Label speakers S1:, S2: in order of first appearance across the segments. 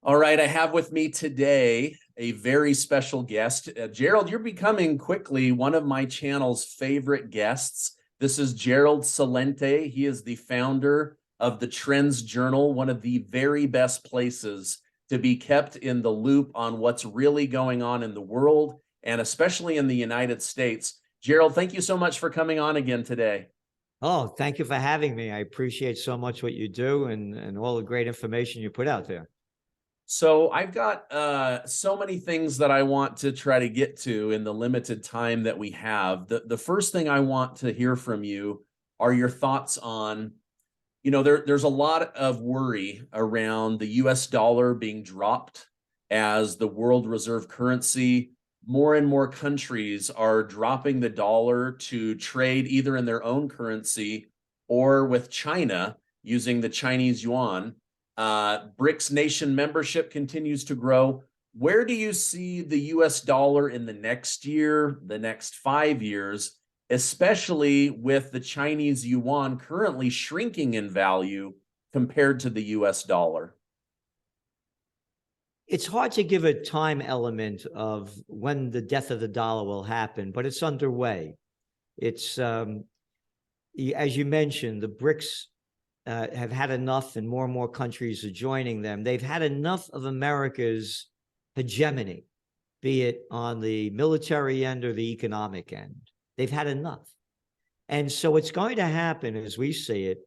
S1: All right, I have with me today a very special guest. Gerald, you're becoming quickly one of my channel's favorite guests. This is Gerald Celente. He is the founder of the Trends Journal, one of the very best places to be kept in the loop on what's really going on in the world, and especially in the United States. Gerald, thank you so much for coming on again today.
S2: Oh, thank you for having me. I appreciate so much what you do and all the great information you put out there.
S1: So I've got so many things that I want to try to get to in the limited time that we have. The first thing I want to hear from you are your thoughts on, there's a lot of worry around the US dollar being dropped as the world reserve currency. More and more countries are dropping the dollar to trade either in their own currency or with China using the Chinese yuan. BRICS nation membership continues to grow. Where do you see the US dollar in the next year, the next 5 years, especially with the Chinese yuan currently shrinking in value compared to the US dollar?
S2: It's hard to give a time element of when the death of the dollar will happen, but it's underway. It's, as you mentioned, the BRICS have had enough, and more countries are joining them. They've had enough of America's hegemony, be it on the military end or the economic end. They've had enough. And so what's going to happen, as we see it,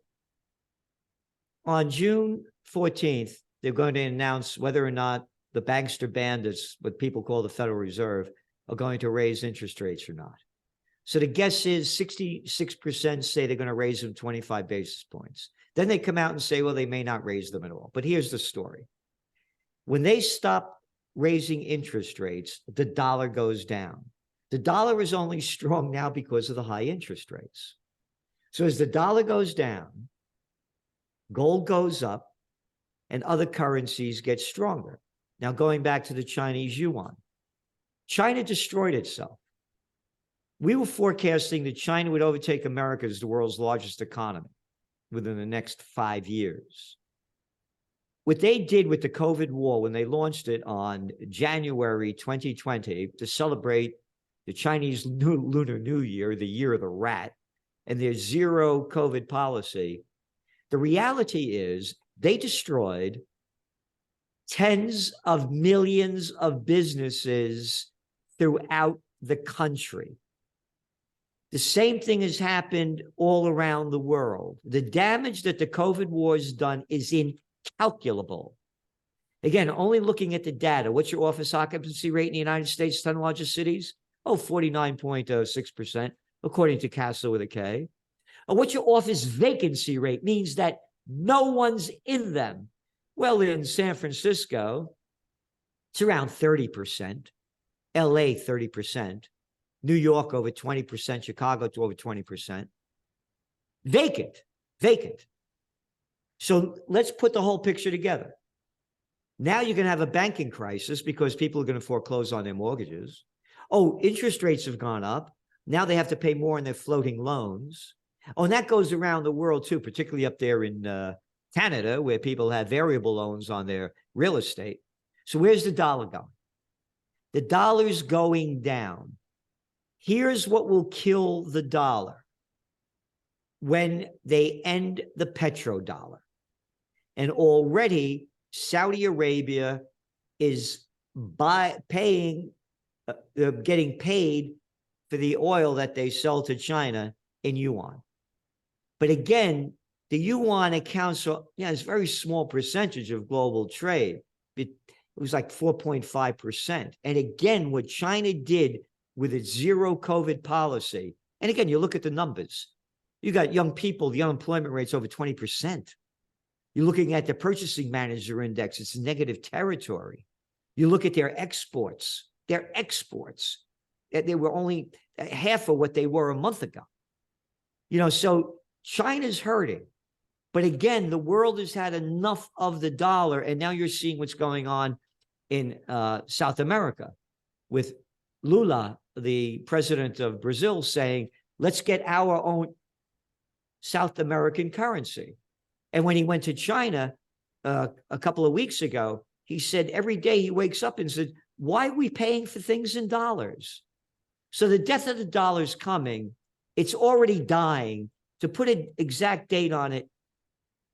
S2: on June 14th, they're going to announce whether or not the bankster bandits, what people call the Federal Reserve, are going to raise interest rates or not. So the guess is 66% say they're going to raise them 25 basis points. Then they come out and say, well, they may not raise them at all. But here's the story. When they stop raising interest rates, the dollar goes down. The dollar is only strong now because of the high interest rates. So as the dollar goes down, gold goes up, and other currencies get stronger. Now, going back to the Chinese yuan, China destroyed itself. We were forecasting that China would overtake America as the world's largest economy within the next 5 years. What they did with the COVID war when they launched it on January 2020 to celebrate the Chinese Lunar New Year, the year of the rat, and their zero COVID policy, the reality is they destroyed tens of millions of businesses throughout the country. The same thing has happened all around the world. The damage that the COVID war has done is incalculable. Again, only looking at the data. What's your office occupancy rate in the United States, 10 largest cities? Oh, 49.6%, according to Castle with a K. What's your office vacancy rate? Means that no one's in them. Well, in San Francisco, it's around 30%. LA, 30%. New York, over 20%. Chicago, to over 20%. Vacant. So let's put the whole picture together. Now you're going to have a banking crisis because people are going to foreclose on their mortgages. Oh, interest rates have gone up. Now they have to pay more on their floating loans. Oh, and that goes around the world too, particularly up there in Canada, where people have variable loans on their real estate. So where's the dollar going? The dollar's going down. Here's what will kill the dollar when they end the petrodollar. And already Saudi Arabia is getting paid for the oil that they sell to China in yuan. But again, the yuan accounts for, it's a very small percentage of global trade. It was like 4.5%. And again, what China did with its zero COVID policy, and again, you look at the numbers. You got young people, the unemployment rate's over 20%. You're looking at the purchasing manager index, it's negative territory. You look at their exports. They were only half of what they were a month ago. So China's hurting. But again, the world has had enough of the dollar, and now you're seeing what's going on in South America with Lula, the president of Brazil, saying, let's get our own South American currency. And when he went to China a couple of weeks ago, he said every day he wakes up and said, why are we paying for things in dollars? So the death of the dollar is coming. It's already dying. To put an exact date on it,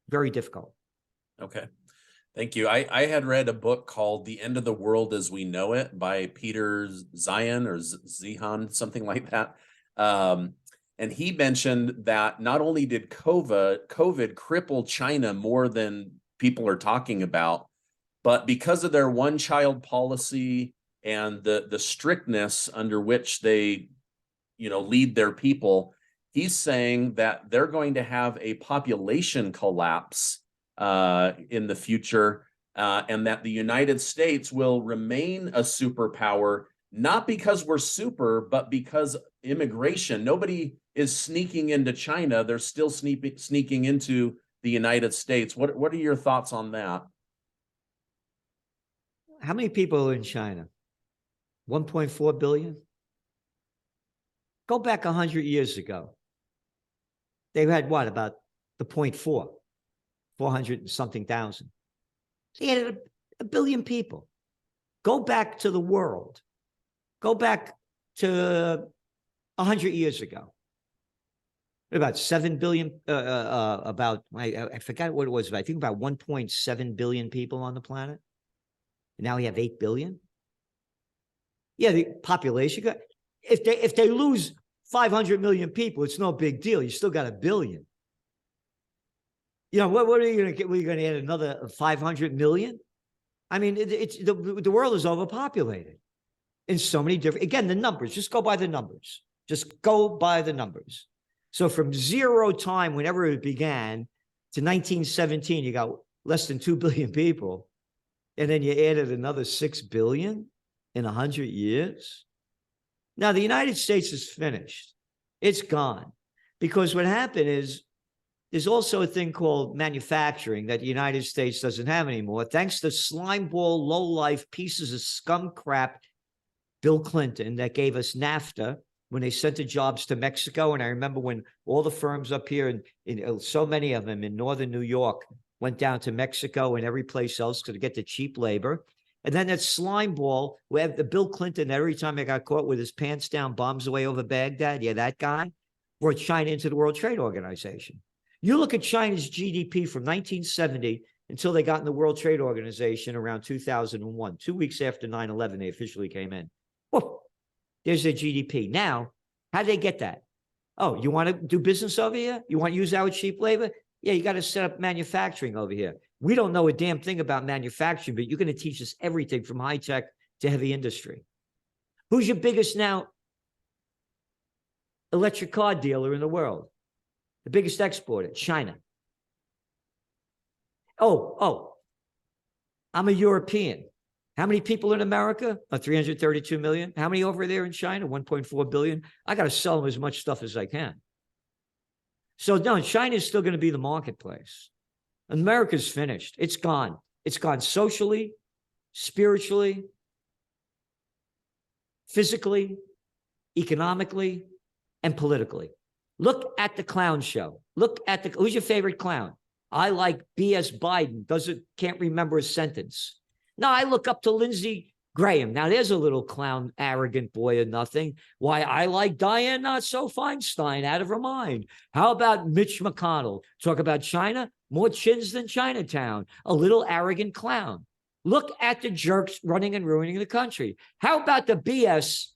S2: very difficult.
S1: Okay. Thank you. I had read a book called The End of the World as We Know It by Peter Zion or Zihan, something like that. And he mentioned that not only did COVID cripple China more than people are talking about, but because of their one-child policy and the strictness under which they, lead their people, he's saying that they're going to have a population collapse in the future, and that the United States will remain a superpower, not because we're super, but because immigration. Nobody is sneaking into China. They're still sneaking into the United States. What are your thoughts on that?
S2: How many people are in China? 1.4 billion? Go back 100 years ago. They had what, about the 0.4, 400 and something thousand. They had a billion people. Go back to the world. Go back to 100 years ago. About 7 billion, I forgot what it was, but I think about 1.7 billion people on the planet. And now we have 8 billion. Yeah, the population, if they lose 500 million people, it's no big deal. You still got a billion. What are you going to get? We're going to add another 500 million? I mean, the world is overpopulated in so many different, again, the numbers, just go by the numbers. Just go by the numbers. So from zero time, whenever it began, to 1917, you got less than 2 billion people. And then you added another 6 billion in 100 years. Now, the United States is finished. It's gone. Because what happened is, there's also a thing called manufacturing that the United States doesn't have anymore, thanks to slimeball, low-life pieces of scum crap, Bill Clinton, that gave us NAFTA when they sent the jobs to Mexico. And I remember when all the firms up here, and so many of them in northern New York, went down to Mexico and every place else to get the cheap labor. And then that slime ball, where the Bill Clinton, every time I got caught with his pants down, bombs away over Baghdad, yeah, that guy, brought China into the World Trade Organization. You look at China's GDP from 1970 until they got in the World Trade Organization around 2001, 2 weeks after 9/11, they officially came in. Whoa, there's their GDP. Now, how did they get that? Oh, you want to do business over here? You want to use our cheap labor? Yeah, you got to set up manufacturing over here. We don't know a damn thing about manufacturing, but you're going to teach us everything from high tech to heavy industry. Who's your biggest now electric car dealer in the world? The biggest exporter, China. Oh, I'm a European. How many people in America? 332 million. How many over there in China? 1.4 billion. I got to sell them as much stuff as I can. So no, China is still going to be the marketplace. America's finished. It's gone. It's gone socially, spiritually, physically, economically, and politically. Look at the clown show. Look at who's your favorite clown? I like B.S. Biden. Can't remember a sentence. No, I look up to Lindsey Graham. Now, there's a little clown, arrogant boy or nothing. Why, I like Diane Not-So-Feinstein out of her mind. How about Mitch McConnell? Talk about China, more chins than Chinatown. A little arrogant clown. Look at the jerks running and ruining the country. How about the BS?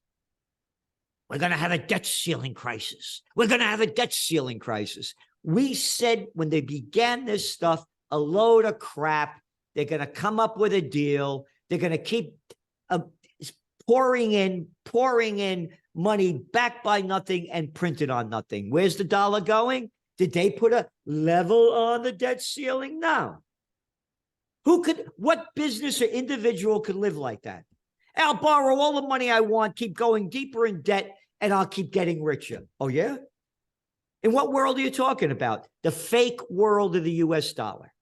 S2: We're going to have a debt ceiling crisis. We're going to have a debt ceiling crisis. We said when they began this stuff, a load of crap. They're going to come up with a deal. They're going to keep pouring in money backed by nothing and printed on nothing. Where's the dollar going? Did they put a level on the debt ceiling? No. What business or individual could live like that? I'll borrow all the money I want, keep going deeper in debt, and I'll keep getting richer. Oh, yeah? In what world are you talking about? The fake world of the US dollar.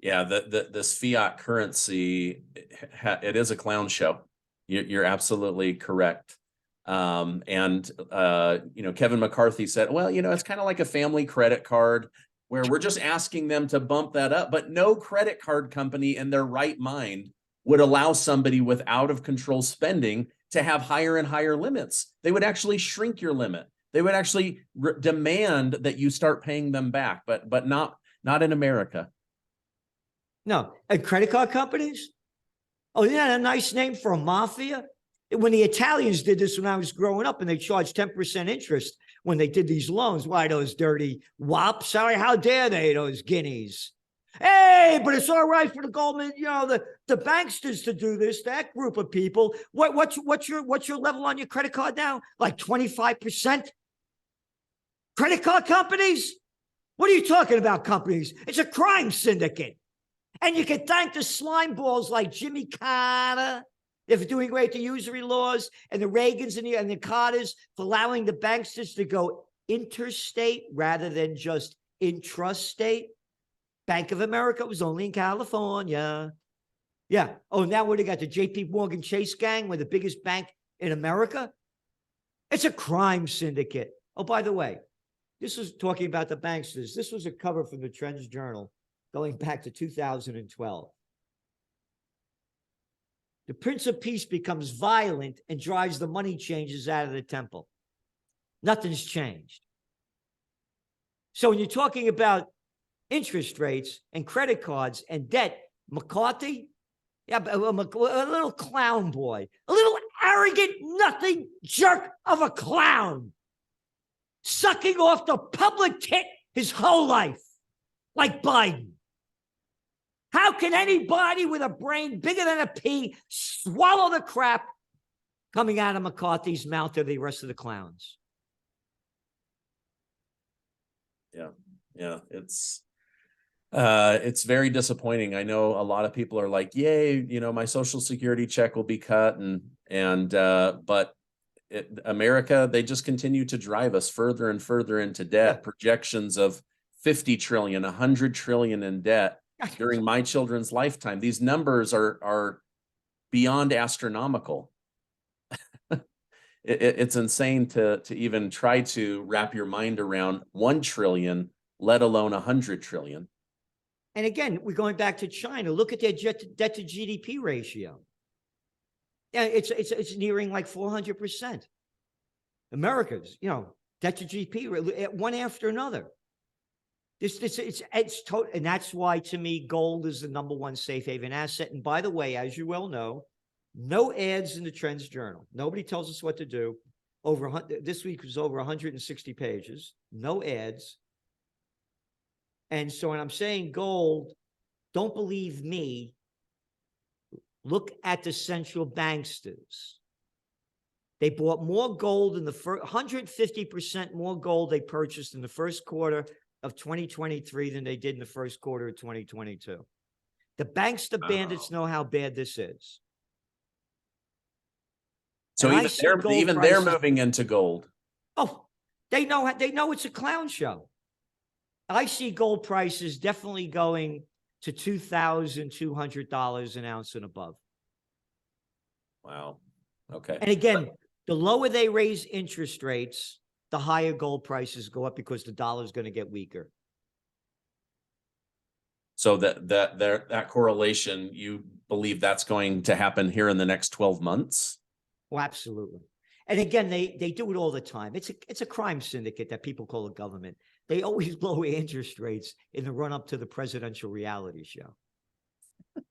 S1: Yeah, this fiat currency, it is a clown show. You're absolutely correct. Kevin McCarthy said, well, it's kind of like a family credit card. where we're just asking them to bump that up, but no credit card company in their right mind would allow somebody with out of control spending to have higher and higher limits. They would actually shrink your limit. They would actually demand that you start paying them back, but not in America.
S2: No, and credit card companies? Oh, yeah, a nice name for a mafia. When the Italians did this when I was growing up, and they charged 10% interest when they did these loans. Why, those dirty wops? Sorry, how dare they, those guineas? Hey, but it's all right for the Goldman, the banksters to do this, that group of people. What's your level on your credit card now? Like 25%? Credit card companies? What are you talking about, companies? It's a crime syndicate. And you can thank the slime balls like Jimmy Carter, they're doing great, the usury laws, and the Reagans and the Carters for allowing the banksters to go interstate rather than just intrastate. Bank of America was only in California. Yeah. Oh, now what do you got? The JP Morgan Chase gang, we're the biggest bank in America. It's a crime syndicate. Oh, by the way, this was talking about the banksters. This was a cover from the Trends Journal going back to 2012. The Prince of Peace becomes violent and drives the money changers out of the temple. Nothing's changed. So when you're talking about interest rates and credit cards and debt, McCarthy, yeah, a little clown boy, a little arrogant, nothing jerk of a clown, sucking off the public tit his whole life, like Biden. How can anybody with a brain bigger than a pea swallow the crap coming out of McCarthy's mouth or the rest of the clowns?
S1: Yeah, it's very disappointing. I know a lot of people are like, yay, my Social Security check will be cut, but America, they just continue to drive us further and further into debt. Yeah. Projections of 50 trillion, 100 trillion in debt during my children's lifetime. These numbers are beyond astronomical. It's insane to even try to wrap your mind around 1 trillion, let alone 100 trillion.
S2: And again, we're going back to China. Look at their debt to GDP ratio. Yeah, it's nearing like 400%. America's, debt to GDP, one after another. It's total, and that's why, to me, gold is the #1 safe haven asset. And by the way, as you well know, no ads in the Trends Journal. Nobody tells us what to do. This week was over 160 pages. No ads. And so when I'm saying gold, don't believe me. Look at the central banksters. They bought more gold in the first 150% more gold they purchased in the first quarter of 2023 than they did in the first quarter of 2022. The bankster bandits know how bad this is.
S1: So even they're moving into gold.
S2: Oh, they know it's a clown show. I see gold prices definitely going to $2,200 an ounce and above.
S1: Wow. Okay.
S2: And again, the lower they raise interest rates, the higher gold prices go up because the dollar is going to get weaker.
S1: So that correlation, you believe that's going to happen here in the next 12 months?
S2: Well, absolutely. And again, they do it all the time. It's a crime syndicate that people call a government. They always lower interest rates in the run up to the presidential reality show.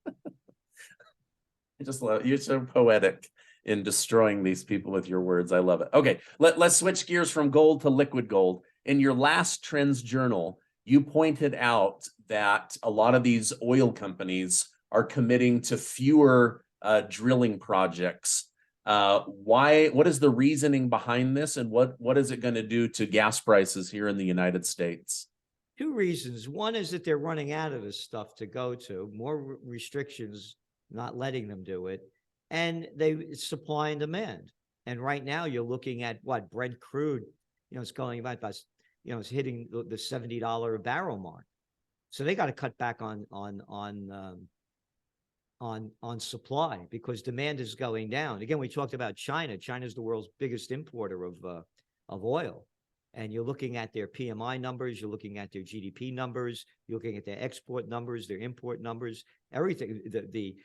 S1: I just love it. You're so poetic in destroying these people with your words. I love it. Okay, let's switch gears from gold to liquid gold. In your last Trends Journal, you pointed out that a lot of these oil companies are committing to fewer drilling projects. What is the reasoning behind this, and what is it going to do to gas prices here in the United States?
S2: Two reasons. One is that they're running out of this stuff to go to, more restrictions, not letting them do it, and it's supply and demand. And right now you're looking at what Brent crude, it's going about, it's hitting the $70 a barrel mark. So they got to cut back on supply because demand is going down. Again, we talked about China. China's the world's biggest importer of oil. And you're looking at their PMI numbers, you're looking at their GDP numbers, you're looking at their export numbers, their import numbers, everything, the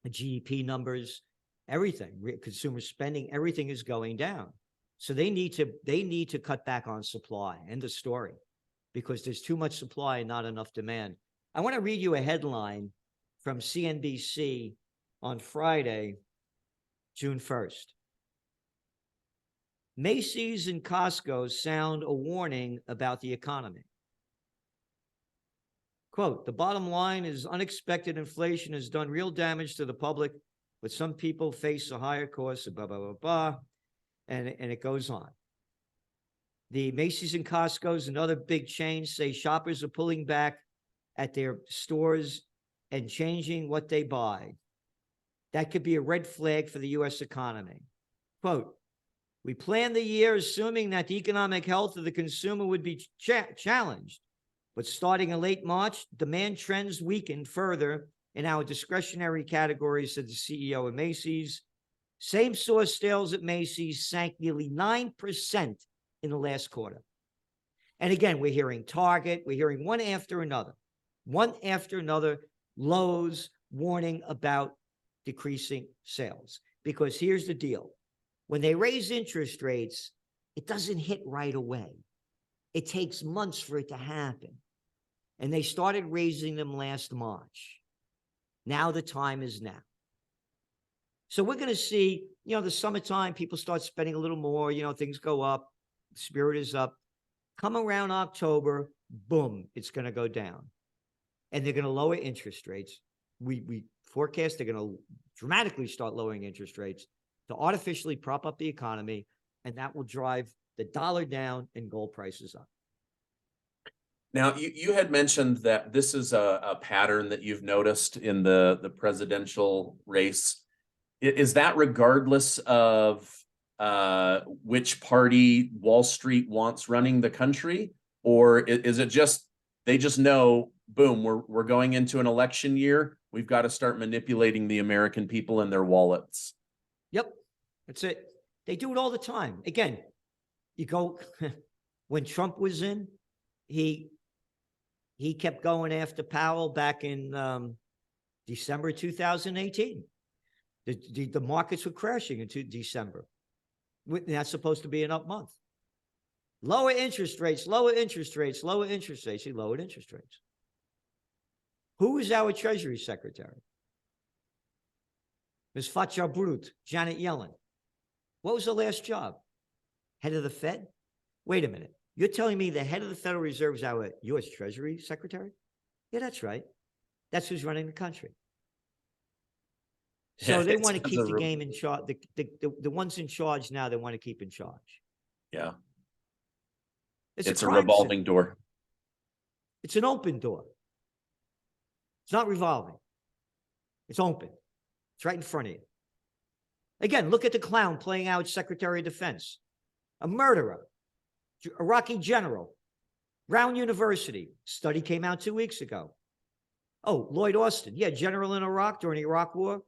S2: GDP numbers, everything, consumer spending, everything is going down. So they need to cut back on supply. End of story, because there's too much supply and not enough demand. I want to read you a headline from CNBC on Friday, June 1st. Macy's and Costco sound a warning about the economy. Quote, the bottom line is unexpected inflation has done real damage to the public, but some people face a higher cost, blah, blah, blah, blah, and it goes on. The Macy's and Costco's and other big chains say shoppers are pulling back at their stores and changing what they buy. That could be a red flag for the U.S. economy. Quote, we planned the year assuming that the economic health of the consumer would be challenged, but starting in late March, demand trends weakened further in our discretionary categories, said the CEO of Macy's. Same-store sales at Macy's sank nearly 9% in the last quarter. And again, we're hearing Target, we're hearing one after another, Lowe's warning about decreasing sales. Because here's the deal. When they raise interest rates, it doesn't hit right away. It takes months for it to happen. And they started raising them last March. Now the time is now. So we're going to see, the summertime, people start spending a little more, things go up, spirit is up. Come around October, boom, it's going to go down. And they're going to lower interest rates. We forecast they're going to dramatically start lowering interest rates to artificially prop up the economy, and that will drive the dollar down and gold prices up.
S1: Now, you had mentioned that this is a pattern that you've noticed in the presidential race. Is that regardless of which party Wall Street wants running the country? Or is it just, they just know, boom, we're going into an election year. We've got to start manipulating the American people and their wallets.
S2: Yep, that's it. They do it all the time. Again, you go, when Trump was in, he kept going after Powell back in December 2018. The markets were crashing into December. That's supposed to be an up month. Lower interest rates, lower interest rates, lower interest rates. He lowered interest rates. Who is our Treasury Secretary? Ms. Fatja Brut, Janet Yellen. What was her last job? Head of the Fed? Wait a minute. You're telling me the head of the Federal Reserve is our U.S. Treasury Secretary? Yeah, that's right. That's who's running the country. So they want to keep the game in charge. The ones in charge now, they want to keep in charge.
S1: Yeah.
S2: It's
S1: a revolving door.
S2: It's an open door. It's not revolving. It's open. It's right in front of you. Again, look at the clown playing out Secretary of Defense. A murderer. Iraqi general. Brown University. Study came out 2 weeks ago. Oh, Lloyd Austin. Yeah, general in Iraq during the Iraq War.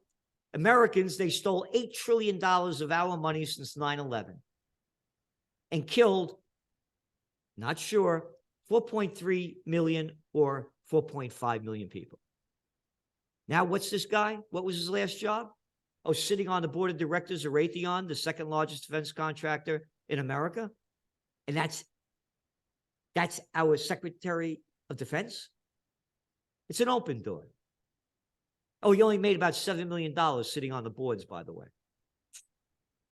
S2: Americans, they stole $8 trillion of our money since 9/11 and killed, not sure, 4.3 million or 4.5 million people. Now, what's this guy? What was his last job? Oh, sitting on the board of directors of Raytheon, the second largest defense contractor in America. And that's our Secretary of Defense. It's an open door. Oh, he only made about $7 million sitting on the boards, by the way.